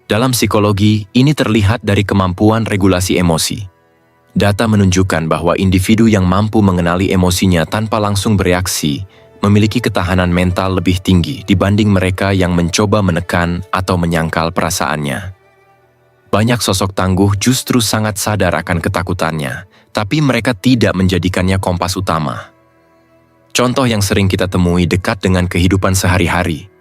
Dalam psikologi, ini terlihat dari kemampuan regulasi emosi. Data menunjukkan bahwa individu yang mampu mengenali emosinya tanpa langsung bereaksi memiliki ketahanan mental lebih tinggi dibanding mereka yang mencoba menekan atau menyangkal perasaannya. Banyak sosok tangguh justru sangat sadar akan ketakutannya, tapi mereka tidak menjadikannya kompas utama. Contoh yang sering kita temui dekat dengan kehidupan sehari-hari.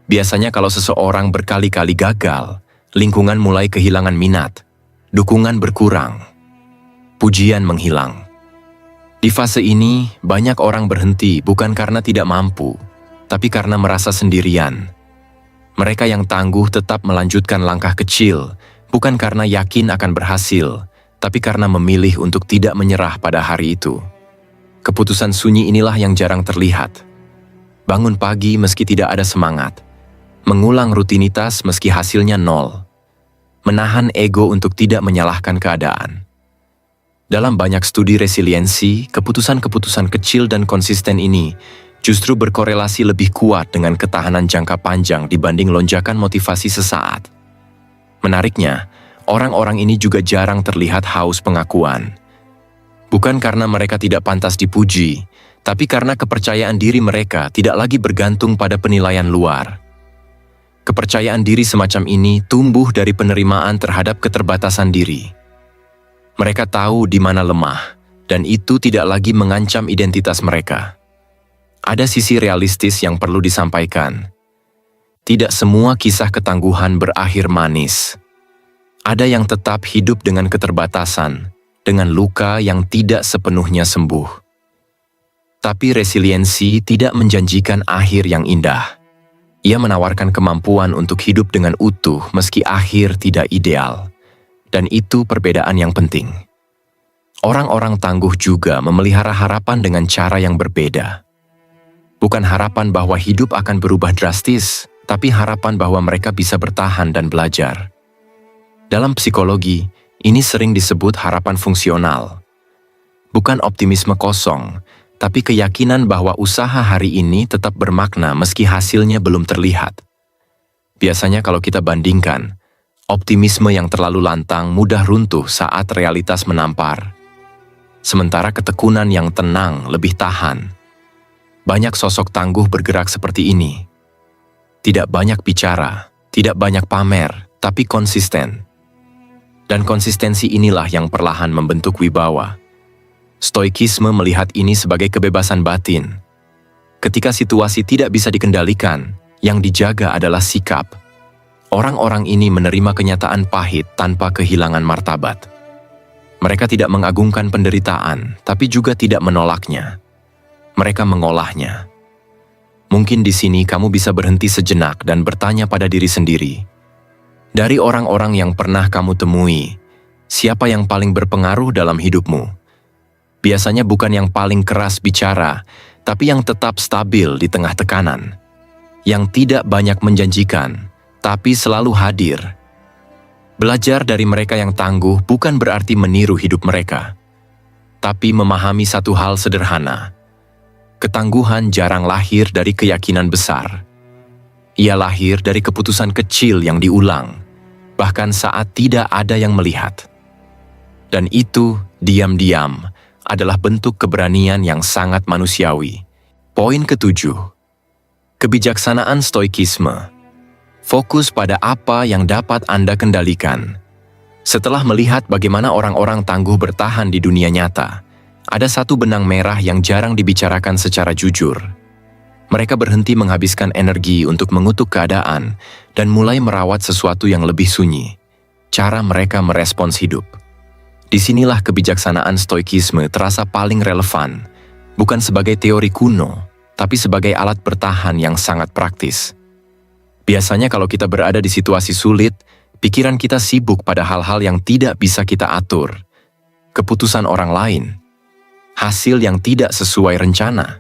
Biasanya kalau seseorang berkali-kali gagal, lingkungan mulai kehilangan minat, dukungan berkurang, pujian menghilang. Di fase ini, banyak orang berhenti bukan karena tidak mampu, tapi karena merasa sendirian. Mereka yang tangguh tetap melanjutkan langkah kecil, bukan karena yakin akan berhasil, tapi karena memilih untuk tidak menyerah pada hari itu. Keputusan sunyi inilah yang jarang terlihat. Bangun pagi meski tidak ada semangat, mengulang rutinitas meski hasilnya nol, menahan ego untuk tidak menyalahkan keadaan. Dalam banyak studi resiliensi, keputusan-keputusan kecil dan konsisten ini justru berkorelasi lebih kuat dengan ketahanan jangka panjang dibanding lonjakan motivasi sesaat. Menariknya, orang-orang ini juga jarang terlihat haus pengakuan. Bukan karena mereka tidak pantas dipuji, tapi karena kepercayaan diri mereka tidak lagi bergantung pada penilaian luar. Kepercayaan diri semacam ini tumbuh dari penerimaan terhadap keterbatasan diri. Mereka tahu di mana lemah, dan itu tidak lagi mengancam identitas mereka. Ada sisi realistis yang perlu disampaikan. Tidak semua kisah ketangguhan berakhir manis. Ada yang tetap hidup dengan keterbatasan, dengan luka yang tidak sepenuhnya sembuh. Tapi resiliensi tidak menjanjikan akhir yang indah. Ia menawarkan kemampuan untuk hidup dengan utuh meski akhir tidak ideal. Dan itu perbedaan yang penting. Orang-orang tangguh juga memelihara harapan dengan cara yang berbeda. Bukan harapan bahwa hidup akan berubah drastis, tapi harapan bahwa mereka bisa bertahan dan belajar. Dalam psikologi, ini sering disebut harapan fungsional. Bukan optimisme kosong, tapi keyakinan bahwa usaha hari ini tetap bermakna meski hasilnya belum terlihat. Biasanya kalau kita bandingkan, optimisme yang terlalu lantang mudah runtuh saat realitas menampar. Sementara ketekunan yang tenang lebih tahan. Banyak sosok tangguh bergerak seperti ini. Tidak banyak bicara, tidak banyak pamer, tapi konsisten. Dan konsistensi inilah yang perlahan membentuk wibawa. Stoikisme melihat ini sebagai kebebasan batin. Ketika situasi tidak bisa dikendalikan, yang dijaga adalah sikap. Orang-orang ini menerima kenyataan pahit tanpa kehilangan martabat. Mereka tidak mengagungkan penderitaan, tapi juga tidak menolaknya. Mereka mengolahnya. Mungkin di sini kamu bisa berhenti sejenak dan bertanya pada diri sendiri. Dari orang-orang yang pernah kamu temui, siapa yang paling berpengaruh dalam hidupmu? Biasanya bukan yang paling keras bicara, tapi yang tetap stabil di tengah tekanan. Yang tidak banyak menjanjikan, tapi selalu hadir. Belajar dari mereka yang tangguh bukan berarti meniru hidup mereka, tapi memahami satu hal sederhana. Ketangguhan jarang lahir dari keyakinan besar. Ia lahir dari keputusan kecil yang diulang, bahkan saat tidak ada yang melihat. Dan itu, diam-diam, adalah bentuk keberanian yang sangat manusiawi. Poin ketujuh, kebijaksanaan stoikisme. Fokus pada apa yang dapat Anda kendalikan. Setelah melihat bagaimana orang-orang tangguh bertahan di dunia nyata, ada satu benang merah yang jarang dibicarakan secara jujur. Mereka berhenti menghabiskan energi untuk mengutuk keadaan dan mulai merawat sesuatu yang lebih sunyi. Cara mereka merespons hidup. Disinilah kebijaksanaan stoikisme terasa paling relevan, bukan sebagai teori kuno, tapi sebagai alat bertahan yang sangat praktis. Biasanya kalau kita berada di situasi sulit, pikiran kita sibuk pada hal-hal yang tidak bisa kita atur. Keputusan orang lain, hasil yang tidak sesuai rencana,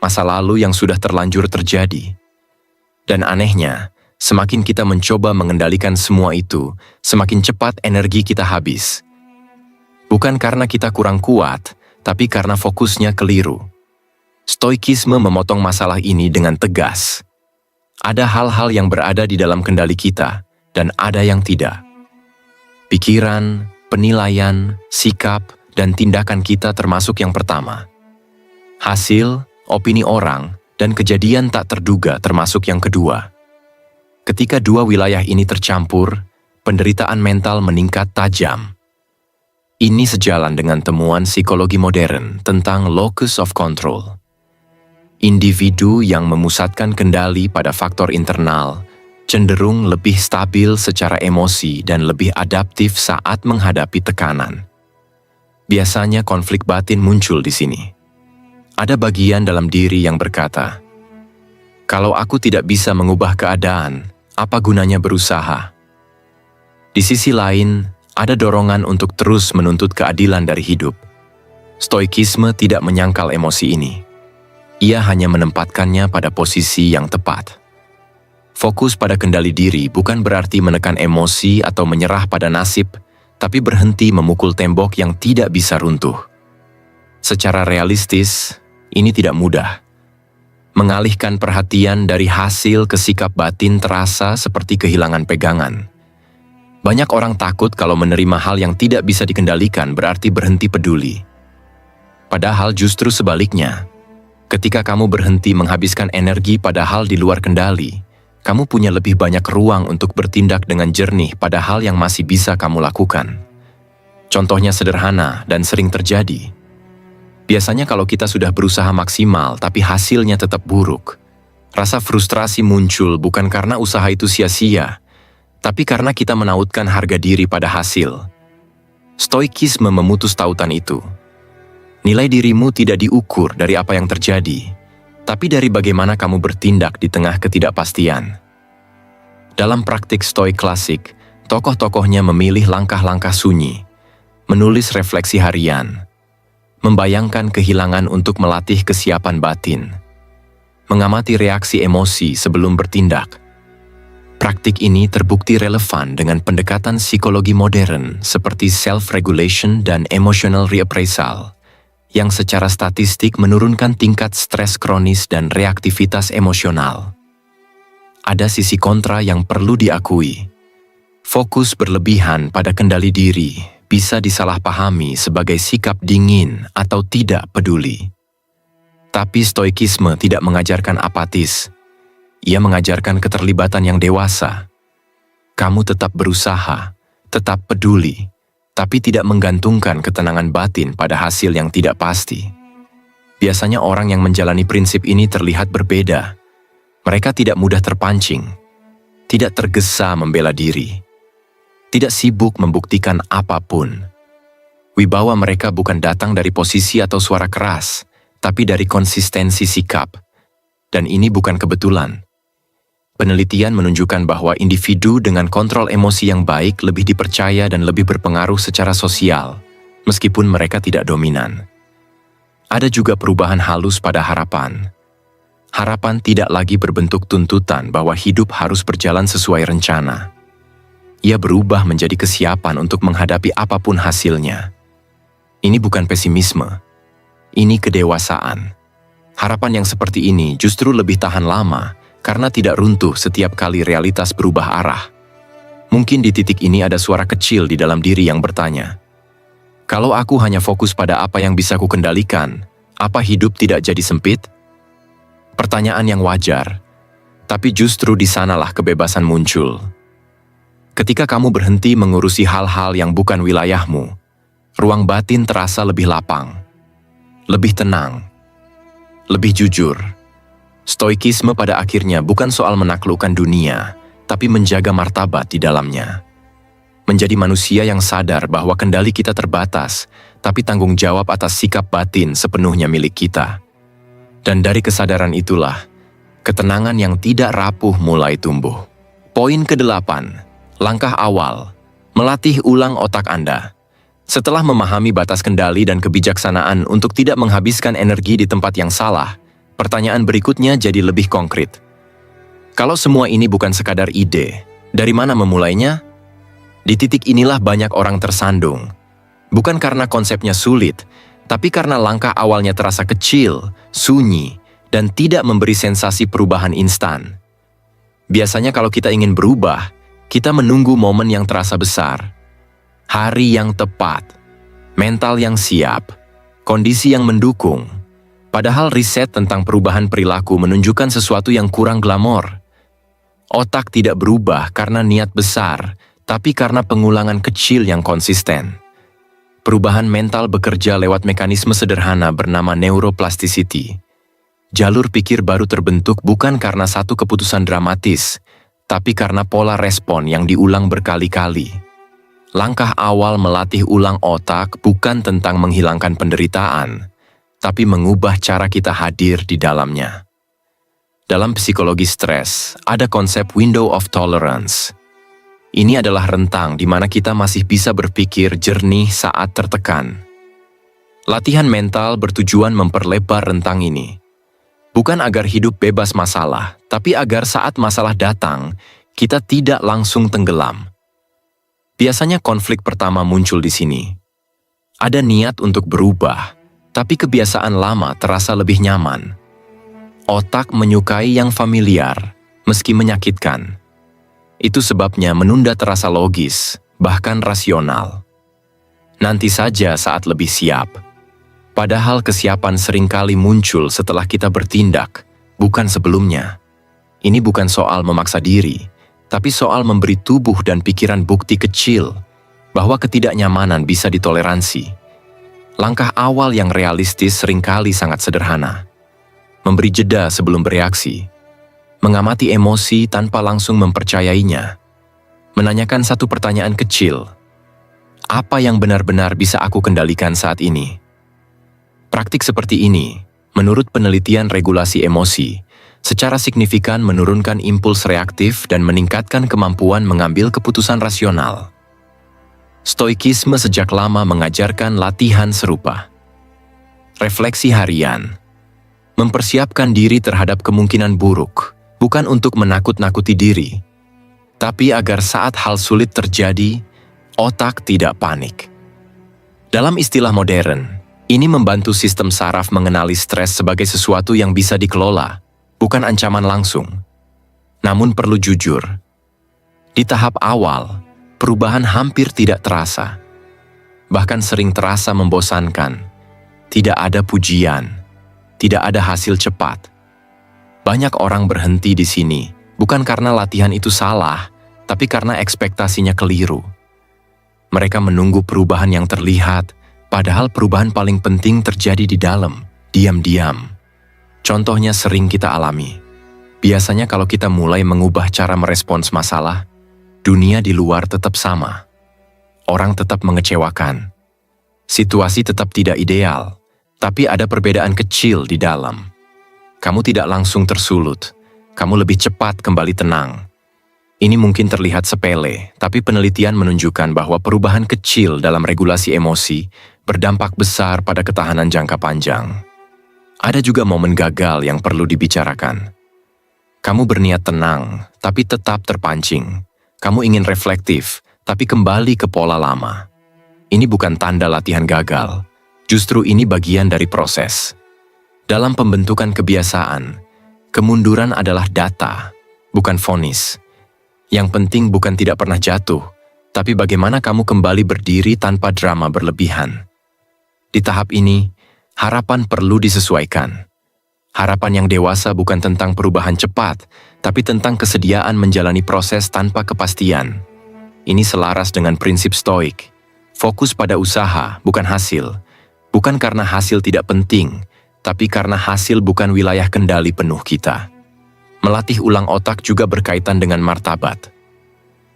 masa lalu yang sudah terlanjur terjadi. Dan anehnya, semakin kita mencoba mengendalikan semua itu, semakin cepat energi kita habis. Bukan karena kita kurang kuat, tapi karena fokusnya keliru. Stoikisme memotong masalah ini dengan tegas. Ada hal-hal yang berada di dalam kendali kita, dan ada yang tidak. Pikiran, penilaian, sikap, dan tindakan kita termasuk yang pertama. Hasil, opini orang, dan kejadian tak terduga termasuk yang kedua. Ketika dua wilayah ini tercampur, penderitaan mental meningkat tajam. Ini sejalan dengan temuan psikologi modern tentang locus of control. Individu yang memusatkan kendali pada faktor internal cenderung lebih stabil secara emosi dan lebih adaptif saat menghadapi tekanan. Biasanya konflik batin muncul di sini. Ada bagian dalam diri yang berkata, "Kalau aku tidak bisa mengubah keadaan, apa gunanya berusaha?" Di sisi lain, ada dorongan untuk terus menuntut keadilan dari hidup. Stoikisme tidak menyangkal emosi ini. Ia hanya menempatkannya pada posisi yang tepat. Fokus pada kendali diri bukan berarti menekan emosi atau menyerah pada nasib, tapi berhenti memukul tembok yang tidak bisa runtuh. Secara realistis, ini tidak mudah. Mengalihkan perhatian dari hasil ke sikap batin terasa seperti kehilangan pegangan. Banyak orang takut kalau menerima hal yang tidak bisa dikendalikan berarti berhenti peduli. Padahal justru sebaliknya, ketika kamu berhenti menghabiskan energi pada hal di luar kendali, kamu punya lebih banyak ruang untuk bertindak dengan jernih pada hal yang masih bisa kamu lakukan. Contohnya sederhana dan sering terjadi. Biasanya kalau kita sudah berusaha maksimal tapi hasilnya tetap buruk, rasa frustrasi muncul bukan karena usaha itu sia-sia, tapi karena kita menautkan harga diri pada hasil. Stoikisme memutus tautan itu. Nilai dirimu tidak diukur dari apa yang terjadi, tapi dari bagaimana kamu bertindak di tengah ketidakpastian. Dalam praktik stoik klasik, tokoh-tokohnya memilih langkah-langkah sunyi, menulis refleksi harian, membayangkan kehilangan untuk melatih kesiapan batin, mengamati reaksi emosi sebelum bertindak. Praktik ini terbukti relevan dengan pendekatan psikologi modern seperti self-regulation dan emotional reappraisal, yang secara statistik menurunkan tingkat stres kronis dan reaktivitas emosional. Ada sisi kontra yang perlu diakui. Fokus berlebihan pada kendali diri bisa disalahpahami sebagai sikap dingin atau tidak peduli. Tapi stoikisme tidak mengajarkan apatis. Ia mengajarkan keterlibatan yang dewasa. Kamu tetap berusaha, tetap peduli, tapi tidak menggantungkan ketenangan batin pada hasil yang tidak pasti. Biasanya orang yang menjalani prinsip ini terlihat berbeda. Mereka tidak mudah terpancing, tidak tergesa membela diri, tidak sibuk membuktikan apapun. Wibawa mereka bukan datang dari posisi atau suara keras, tapi dari konsistensi sikap. Dan ini bukan kebetulan. Penelitian menunjukkan bahwa individu dengan kontrol emosi yang baik lebih dipercaya dan lebih berpengaruh secara sosial, meskipun mereka tidak dominan. Ada juga perubahan halus pada harapan. Harapan tidak lagi berbentuk tuntutan bahwa hidup harus berjalan sesuai rencana. Ia berubah menjadi kesiapan untuk menghadapi apapun hasilnya. Ini bukan pesimisme, ini kedewasaan. Harapan yang seperti ini justru lebih tahan lama, karena tidak runtuh setiap kali realitas berubah arah. Mungkin di titik ini ada suara kecil di dalam diri yang bertanya, "Kalau aku hanya fokus pada apa yang bisa kukendalikan, apa hidup tidak jadi sempit?" Pertanyaan yang wajar, tapi justru di sanalah kebebasan muncul. Ketika kamu berhenti mengurusi hal-hal yang bukan wilayahmu, ruang batin terasa lebih lapang, lebih tenang, lebih jujur. Stoikisme pada akhirnya bukan soal menaklukkan dunia, tapi menjaga martabat di dalamnya. Menjadi manusia yang sadar bahwa kendali kita terbatas, tapi tanggung jawab atas sikap batin sepenuhnya milik kita. Dan dari kesadaran itulah, ketenangan yang tidak rapuh mulai tumbuh. Poin ke-8, langkah awal, melatih ulang otak Anda. Setelah memahami batas kendali dan kebijaksanaan untuk tidak menghabiskan energi di tempat yang salah, pertanyaan berikutnya jadi lebih konkret. Kalau semua ini bukan sekadar ide, dari mana memulainya? Di titik inilah banyak orang tersandung. Bukan karena konsepnya sulit, tapi karena langkah awalnya terasa kecil, sunyi, dan tidak memberi sensasi perubahan instan. Biasanya kalau kita ingin berubah, kita menunggu momen yang terasa besar. Hari yang tepat, mental yang siap, kondisi yang mendukung. Padahal riset tentang perubahan perilaku menunjukkan sesuatu yang kurang glamor. Otak tidak berubah karena niat besar, tapi karena pengulangan kecil yang konsisten. Perubahan mental bekerja lewat mekanisme sederhana bernama neuroplasticity. Jalur pikir baru terbentuk bukan karena satu keputusan dramatis, tapi karena pola respon yang diulang berkali-kali. Langkah awal melatih ulang otak bukan tentang menghilangkan penderitaan, tapi mengubah cara kita hadir di dalamnya. Dalam psikologi stres, ada konsep window of tolerance. Ini adalah rentang di mana kita masih bisa berpikir jernih saat tertekan. Latihan mental bertujuan memperlebar rentang ini. Bukan agar hidup bebas masalah, tapi agar saat masalah datang, kita tidak langsung tenggelam. Biasanya konflik pertama muncul di sini. Ada niat untuk berubah, tapi kebiasaan lama terasa lebih nyaman. Otak menyukai yang familiar, meski menyakitkan. Itu sebabnya menunda terasa logis, bahkan rasional. Nanti saja saat lebih siap. Padahal kesiapan seringkali muncul setelah kita bertindak, bukan sebelumnya. Ini bukan soal memaksa diri, tapi soal memberi tubuh dan pikiran bukti kecil bahwa ketidaknyamanan bisa ditoleransi. Langkah awal yang realistis seringkali sangat sederhana. Memberi jeda sebelum bereaksi. Mengamati emosi tanpa langsung mempercayainya. Menanyakan satu pertanyaan kecil. Apa yang benar-benar bisa aku kendalikan saat ini? Praktik seperti ini, menurut penelitian regulasi emosi, secara signifikan menurunkan impuls reaktif dan meningkatkan kemampuan mengambil keputusan rasional. Stoikisme sejak lama mengajarkan latihan serupa. Refleksi harian. Mempersiapkan diri terhadap kemungkinan buruk, bukan untuk menakut-nakuti diri, tapi agar saat hal sulit terjadi, otak tidak panik. Dalam istilah modern, ini membantu sistem saraf mengenali stres sebagai sesuatu yang bisa dikelola, bukan ancaman langsung. Namun perlu jujur, di tahap awal, perubahan hampir tidak terasa. Bahkan sering terasa membosankan. Tidak ada pujian, tidak ada hasil cepat. Banyak orang berhenti di sini, bukan karena latihan itu salah, tapi karena ekspektasinya keliru. Mereka menunggu perubahan yang terlihat, padahal perubahan paling penting terjadi di dalam, diam-diam. Contohnya sering kita alami. Biasanya kalau kita mulai mengubah cara merespons masalah, dunia di luar tetap sama. Orang tetap mengecewakan. Situasi tetap tidak ideal, tapi ada perbedaan kecil di dalam. Kamu tidak langsung tersulut, kamu lebih cepat kembali tenang. Ini mungkin terlihat sepele, tapi penelitian menunjukkan bahwa perubahan kecil dalam regulasi emosi berdampak besar pada ketahanan jangka panjang. Ada juga momen gagal yang perlu dibicarakan. Kamu berniat tenang, tapi tetap terpancing. Kamu ingin reflektif, tapi kembali ke pola lama. Ini bukan tanda latihan gagal. Justru ini bagian dari proses. Dalam pembentukan kebiasaan, kemunduran adalah data, bukan vonis. Yang penting bukan tidak pernah jatuh, tapi bagaimana kamu kembali berdiri tanpa drama berlebihan. Di tahap ini, harapan perlu disesuaikan. Harapan yang dewasa bukan tentang perubahan cepat, tapi tentang kesediaan menjalani proses tanpa kepastian. Ini selaras dengan prinsip stoik. Fokus pada usaha, bukan hasil. Bukan karena hasil tidak penting, tapi karena hasil bukan wilayah kendali penuh kita. Melatih ulang otak juga berkaitan dengan martabat.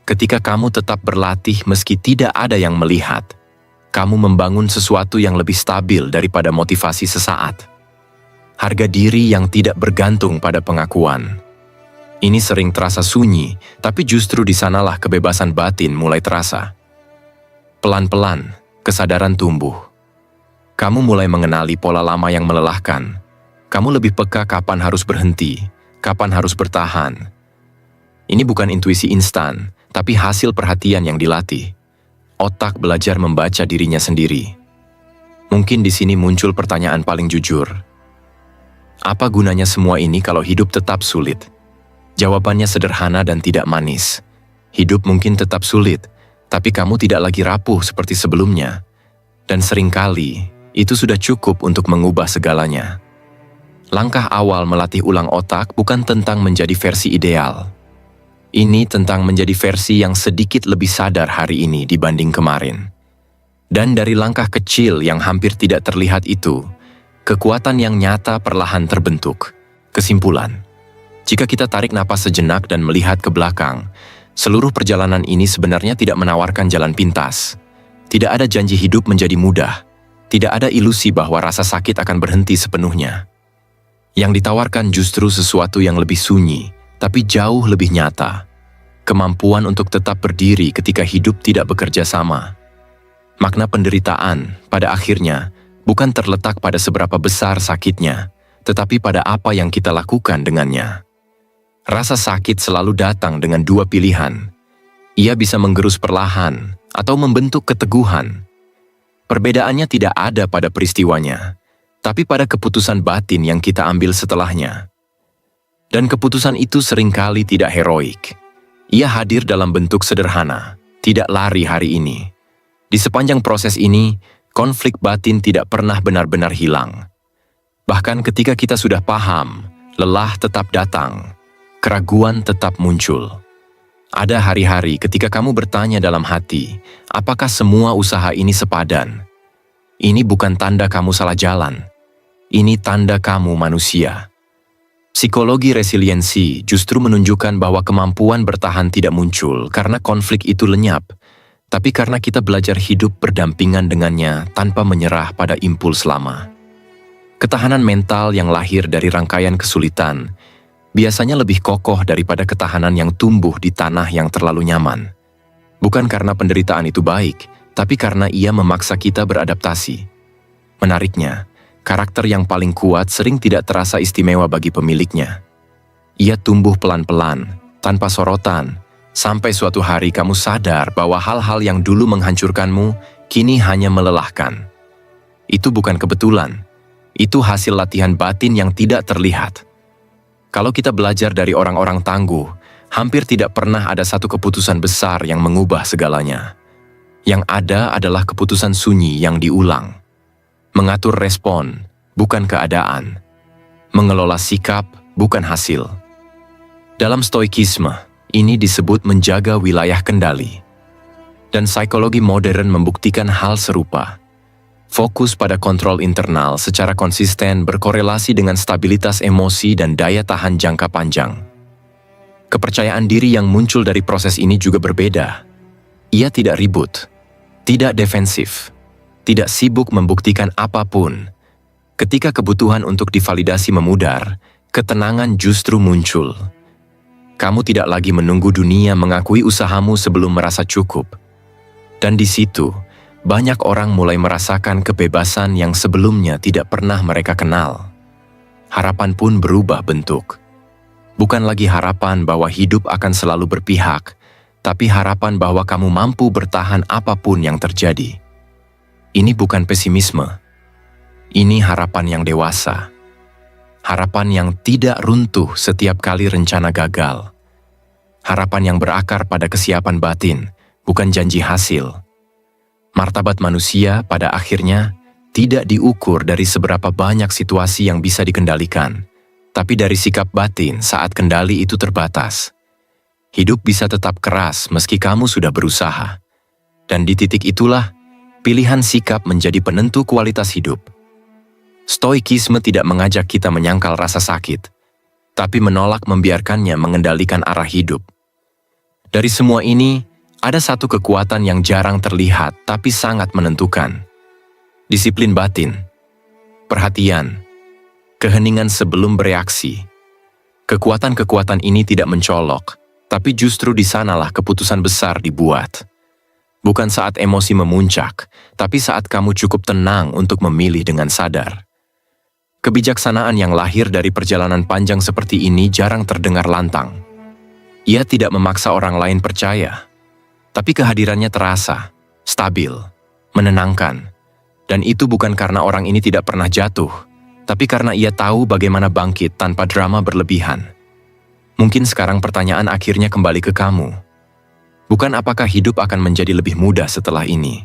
Ketika kamu tetap berlatih meski tidak ada yang melihat, kamu membangun sesuatu yang lebih stabil daripada motivasi sesaat. Harga diri yang tidak bergantung pada pengakuan. Ini sering terasa sunyi, tapi justru di sanalah kebebasan batin mulai terasa. Pelan-pelan, kesadaran tumbuh. Kamu mulai mengenali pola lama yang melelahkan. Kamu lebih peka kapan harus berhenti, kapan harus bertahan. Ini bukan intuisi instan, tapi hasil perhatian yang dilatih. Otak belajar membaca dirinya sendiri. Mungkin di sini muncul pertanyaan paling jujur. Apa gunanya semua ini kalau hidup tetap sulit? Jawabannya sederhana dan tidak manis. Hidup mungkin tetap sulit, tapi kamu tidak lagi rapuh seperti sebelumnya. Dan seringkali, itu sudah cukup untuk mengubah segalanya. Langkah awal melatih ulang otak bukan tentang menjadi versi ideal. Ini tentang menjadi versi yang sedikit lebih sadar hari ini dibanding kemarin. Dan dari langkah kecil yang hampir tidak terlihat itu, kekuatan yang nyata perlahan terbentuk. Kesimpulan, jika kita tarik napas sejenak dan melihat ke belakang, seluruh perjalanan ini sebenarnya tidak menawarkan jalan pintas. Tidak ada janji hidup menjadi mudah. Tidak ada ilusi bahwa rasa sakit akan berhenti sepenuhnya. Yang ditawarkan justru sesuatu yang lebih sunyi, tapi jauh lebih nyata. Kemampuan untuk tetap berdiri ketika hidup tidak bekerja sama. Makna penderitaan, pada akhirnya, bukan terletak pada seberapa besar sakitnya, tetapi pada apa yang kita lakukan dengannya. Rasa sakit selalu datang dengan dua pilihan. Ia bisa menggerus perlahan, atau membentuk keteguhan. Perbedaannya tidak ada pada peristiwanya, tapi pada keputusan batin yang kita ambil setelahnya. Dan keputusan itu seringkali tidak heroik. Ia hadir dalam bentuk sederhana, tidak lari hari ini. Di sepanjang proses ini, konflik batin tidak pernah benar-benar hilang. Bahkan ketika kita sudah paham, lelah tetap datang, keraguan tetap muncul. Ada hari-hari ketika kamu bertanya dalam hati, apakah semua usaha ini sepadan? Ini bukan tanda kamu salah jalan. Ini tanda kamu manusia. Psikologi resiliensi justru menunjukkan bahwa kemampuan bertahan tidak muncul karena konflik itu lenyap, tapi karena kita belajar hidup berdampingan dengannya tanpa menyerah pada impuls lama. Ketahanan mental yang lahir dari rangkaian kesulitan biasanya lebih kokoh daripada ketahanan yang tumbuh di tanah yang terlalu nyaman. Bukan karena penderitaan itu baik, tapi karena ia memaksa kita beradaptasi. Menariknya, karakter yang paling kuat sering tidak terasa istimewa bagi pemiliknya. Ia tumbuh pelan-pelan, tanpa sorotan, sampai suatu hari kamu sadar bahwa hal-hal yang dulu menghancurkanmu kini hanya melelahkan. Itu bukan kebetulan, itu hasil latihan batin yang tidak terlihat. Kalau kita belajar dari orang-orang tangguh, hampir tidak pernah ada satu keputusan besar yang mengubah segalanya. Yang ada adalah keputusan sunyi yang diulang. Mengatur respon, bukan keadaan. Mengelola sikap, bukan hasil. Dalam stoikisme, ini disebut menjaga wilayah kendali. Dan psikologi modern membuktikan hal serupa. Fokus pada kontrol internal secara konsisten berkorelasi dengan stabilitas emosi dan daya tahan jangka panjang. Kepercayaan diri yang muncul dari proses ini juga berbeda. Ia tidak ribut, tidak defensif, tidak sibuk membuktikan apapun. Ketika kebutuhan untuk divalidasi memudar, ketenangan justru muncul. Kamu tidak lagi menunggu dunia mengakui usahamu sebelum merasa cukup. Dan di situ, banyak orang mulai merasakan kebebasan yang sebelumnya tidak pernah mereka kenal. Harapan pun berubah bentuk. Bukan lagi harapan bahwa hidup akan selalu berpihak, tapi harapan bahwa kamu mampu bertahan apapun yang terjadi. Ini bukan pesimisme. Ini harapan yang dewasa. Harapan yang tidak runtuh setiap kali rencana gagal. Harapan yang berakar pada kesiapan batin, bukan janji hasil. Martabat manusia pada akhirnya tidak diukur dari seberapa banyak situasi yang bisa dikendalikan, tapi dari sikap batin saat kendali itu terbatas. Hidup bisa tetap keras meski kamu sudah berusaha. Dan di titik itulah, pilihan sikap menjadi penentu kualitas hidup. Stoikisme tidak mengajak kita menyangkal rasa sakit, tapi menolak membiarkannya mengendalikan arah hidup. Dari semua ini, ada satu kekuatan yang jarang terlihat tapi sangat menentukan. Disiplin batin, perhatian, keheningan sebelum bereaksi. Kekuatan-kekuatan ini tidak mencolok, tapi justru di sanalah keputusan besar dibuat. Bukan saat emosi memuncak, tapi saat kamu cukup tenang untuk memilih dengan sadar. Kebijaksanaan yang lahir dari perjalanan panjang seperti ini jarang terdengar lantang. Ia tidak memaksa orang lain percaya, tapi kehadirannya terasa, stabil, menenangkan. Dan itu bukan karena orang ini tidak pernah jatuh, tapi karena ia tahu bagaimana bangkit tanpa drama berlebihan. Mungkin sekarang pertanyaan akhirnya kembali ke kamu. Bukan apakah hidup akan menjadi lebih mudah setelah ini,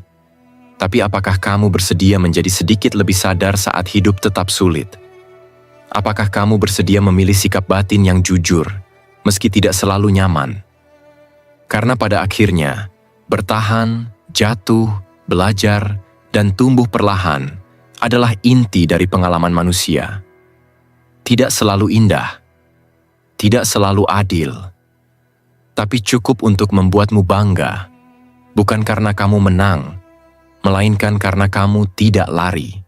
tapi apakah kamu bersedia menjadi sedikit lebih sadar saat hidup tetap sulit? Apakah kamu bersedia memilih sikap batin yang jujur, meski tidak selalu nyaman? Karena pada akhirnya, bertahan, jatuh, belajar, dan tumbuh perlahan adalah inti dari pengalaman manusia. Tidak selalu indah, tidak selalu adil, tapi cukup untuk membuatmu bangga, bukan karena kamu menang, melainkan karena kamu tidak lari.